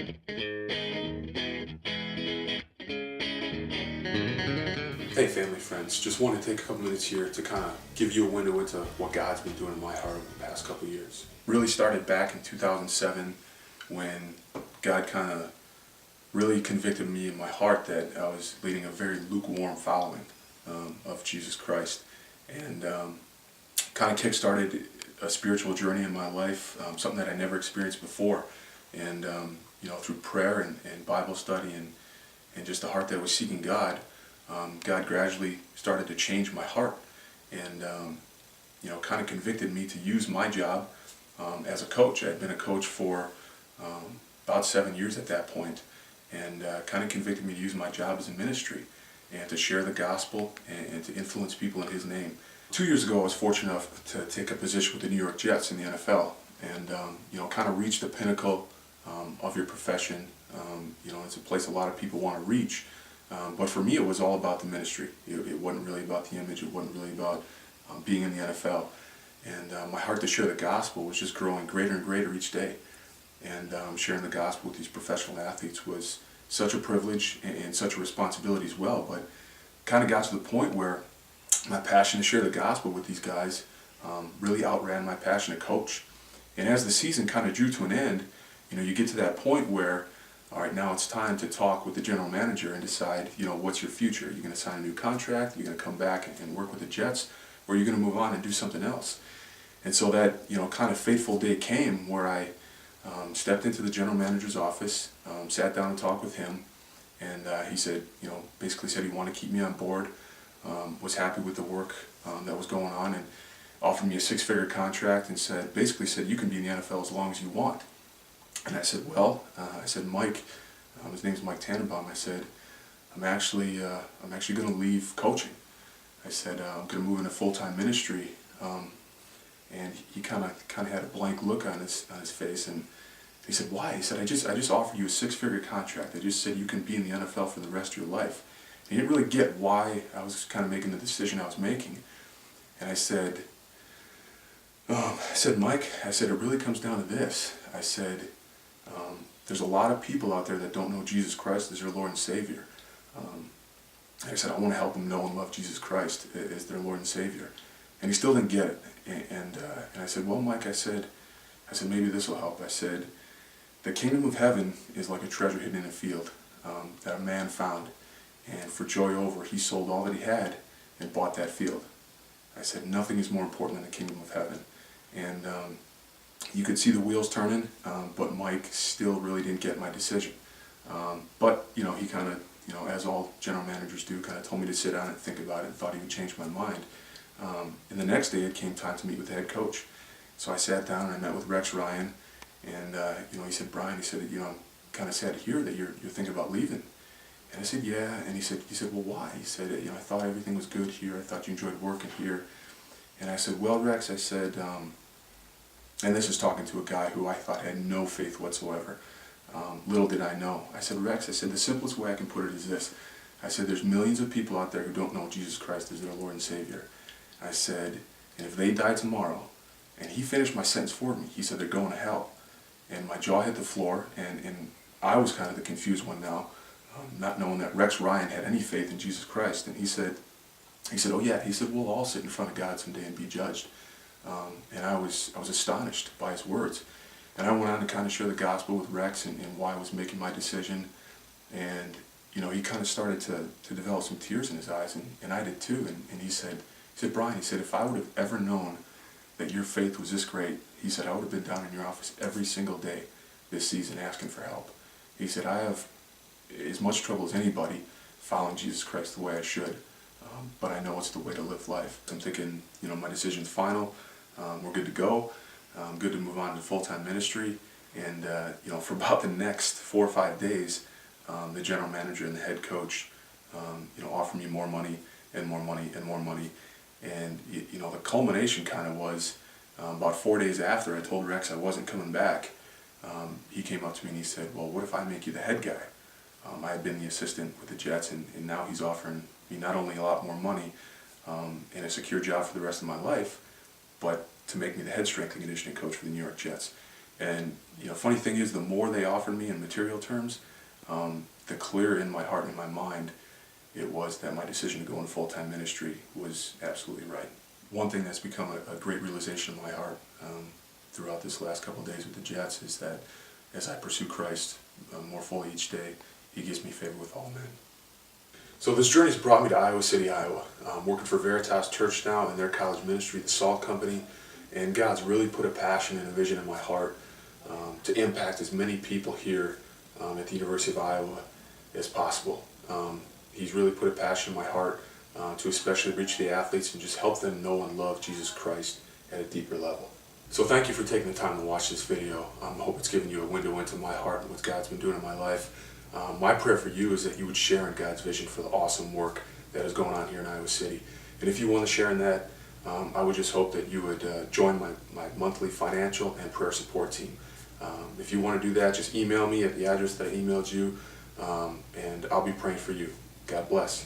Hey family, friends, just want to take a couple minutes here to kind of give you a window into what God's been doing in my heart over the past couple of years. Really started back in 2007 when God kind of really convicted me in my heart that I was leading a very lukewarm following of Jesus Christ, and kind of kick-started a spiritual journey in my life, something that I never experienced before. And through prayer and Bible study and just a heart that was seeking God, God gradually started to change my heart, and kind of convicted me to use my job as a coach. I had been a coach for about 7 years at that point, and kind of convicted me to use my job as a ministry and to share the gospel and to influence people in His name. 2 years ago, I was fortunate enough to take a position with the New York Jets in the NFL, and kind of reach the pinnacle of your profession. It's a place a lot of people want to reach. But for me, it was all about the ministry. It wasn't really about the image. It wasn't really about being in the NFL. And my heart to share the gospel was just growing greater and greater each day. And sharing the gospel with these professional athletes was such a privilege and such a responsibility as well. But kind of got to the point where my passion to share the gospel with these guys really outran my passion to coach. And as the season kind of drew to an end, you get to that point where, all right, now it's time to talk with the general manager and decide, what's your future? Are you going to sign a new contract? Are you going to come back and work with the Jets? Or are you going to move on and do something else? And so that, kind of fateful day came where I stepped into the general manager's office, sat down and talked with him, and he said, basically said he wanted to keep me on board, was happy with the work that was going on, and offered me a six-figure contract and basically said, you can be in the NFL as long as you want. And I said, well, Mike, his name's Mike Tannenbaum. I said, I'm actually going to leave coaching. I said, I'm going to move into full-time ministry. And he kind of had a blank look on his face, and he said, why? He said, I just offered you a six-figure contract. I just said you can be in the NFL for the rest of your life. And he didn't really get why I was kind of making the decision I was making. And I said, Mike, it really comes down to this. I said, there's a lot of people out there that don't know Jesus Christ as their Lord and Savior. I said, I want to help them know and love Jesus Christ as their Lord and Savior. And he still didn't get it. And I said, well, Mike, I said, maybe this will help. I said, the kingdom of heaven is like a treasure hidden in a field that a man found. And for joy over, he sold all that he had and bought that field. I said, nothing is more important than the kingdom of heaven. And you could see the wheels turning, but Mike still really didn't get my decision. But he kind of, as all general managers do, kind of told me to sit down and think about it and thought he would change my mind. And the next day it came time to meet with the head coach. So I sat down and I met with Rex Ryan, and he said, Brian, I'm kind of sad to hear that you're thinking about leaving. And I said, yeah. And he said, well, why? He said, I thought everything was good here. I thought you enjoyed working here. And I said, well, Rex, I said, and this is talking to a guy who I thought had no faith whatsoever. Little did I know. I said, Rex, the simplest way I can put it is this. I said, there's millions of people out there who don't know Jesus Christ as their Lord and Savior. I said, and if they die tomorrow, and he finished my sentence for me, he said, they're going to hell. And my jaw hit the floor, and I was kind of the confused one now, not knowing that Rex Ryan had any faith in Jesus Christ. And he said, oh yeah, he said, we'll all sit in front of God someday and be judged. And I was astonished by his words. And I went on to kind of share the gospel with Rex and why I was making my decision. And, he kind of started to develop some tears in his eyes, and I did too. And he said, Brian, if I would have ever known that your faith was this great, he said, I would have been down in your office every single day this season asking for help. He said, I have as much trouble as anybody following Jesus Christ the way I should, but I know it's the way to live life. I'm thinking, my decision's final. We're good to go. Good to move on to full-time ministry. And, for about the next 4 or 5 days, the general manager and the head coach, offered me more money and more money and more money. And, the culmination kind of was about 4 days after I told Rex I wasn't coming back. He came up to me and he said, well, what if I make you the head guy? I had been the assistant with the Jets, and now he's offering me not only a lot more money and a secure job for the rest of my life, but to make me the head strength and conditioning coach for the New York Jets. And funny thing is, the more they offered me in material terms, the clearer in my heart and in my mind it was that my decision to go into full-time ministry was absolutely right. One thing that's become a great realization in my heart throughout this last couple of days with the Jets is that as I pursue Christ more fully each day, He gives me favor with all men. So this journey's brought me to Iowa City, Iowa. I'm working for Veritas Church now in their college ministry, the Salt Company, and God's really put a passion and a vision in my heart to impact as many people here at the University of Iowa as possible. He's really put a passion in my heart to especially reach the athletes and just help them know and love Jesus Christ at a deeper level. So thank you for taking the time to watch this video. I hope it's given you a window into my heart and what God's been doing in my life. My prayer for you is that you would share in God's vision for the awesome work that is going on here in Iowa City. And if you want to share in that, I would just hope that you would join my monthly financial and prayer support team. If you want to do that, just email me at the address that I emailed you, and I'll be praying for you. God bless.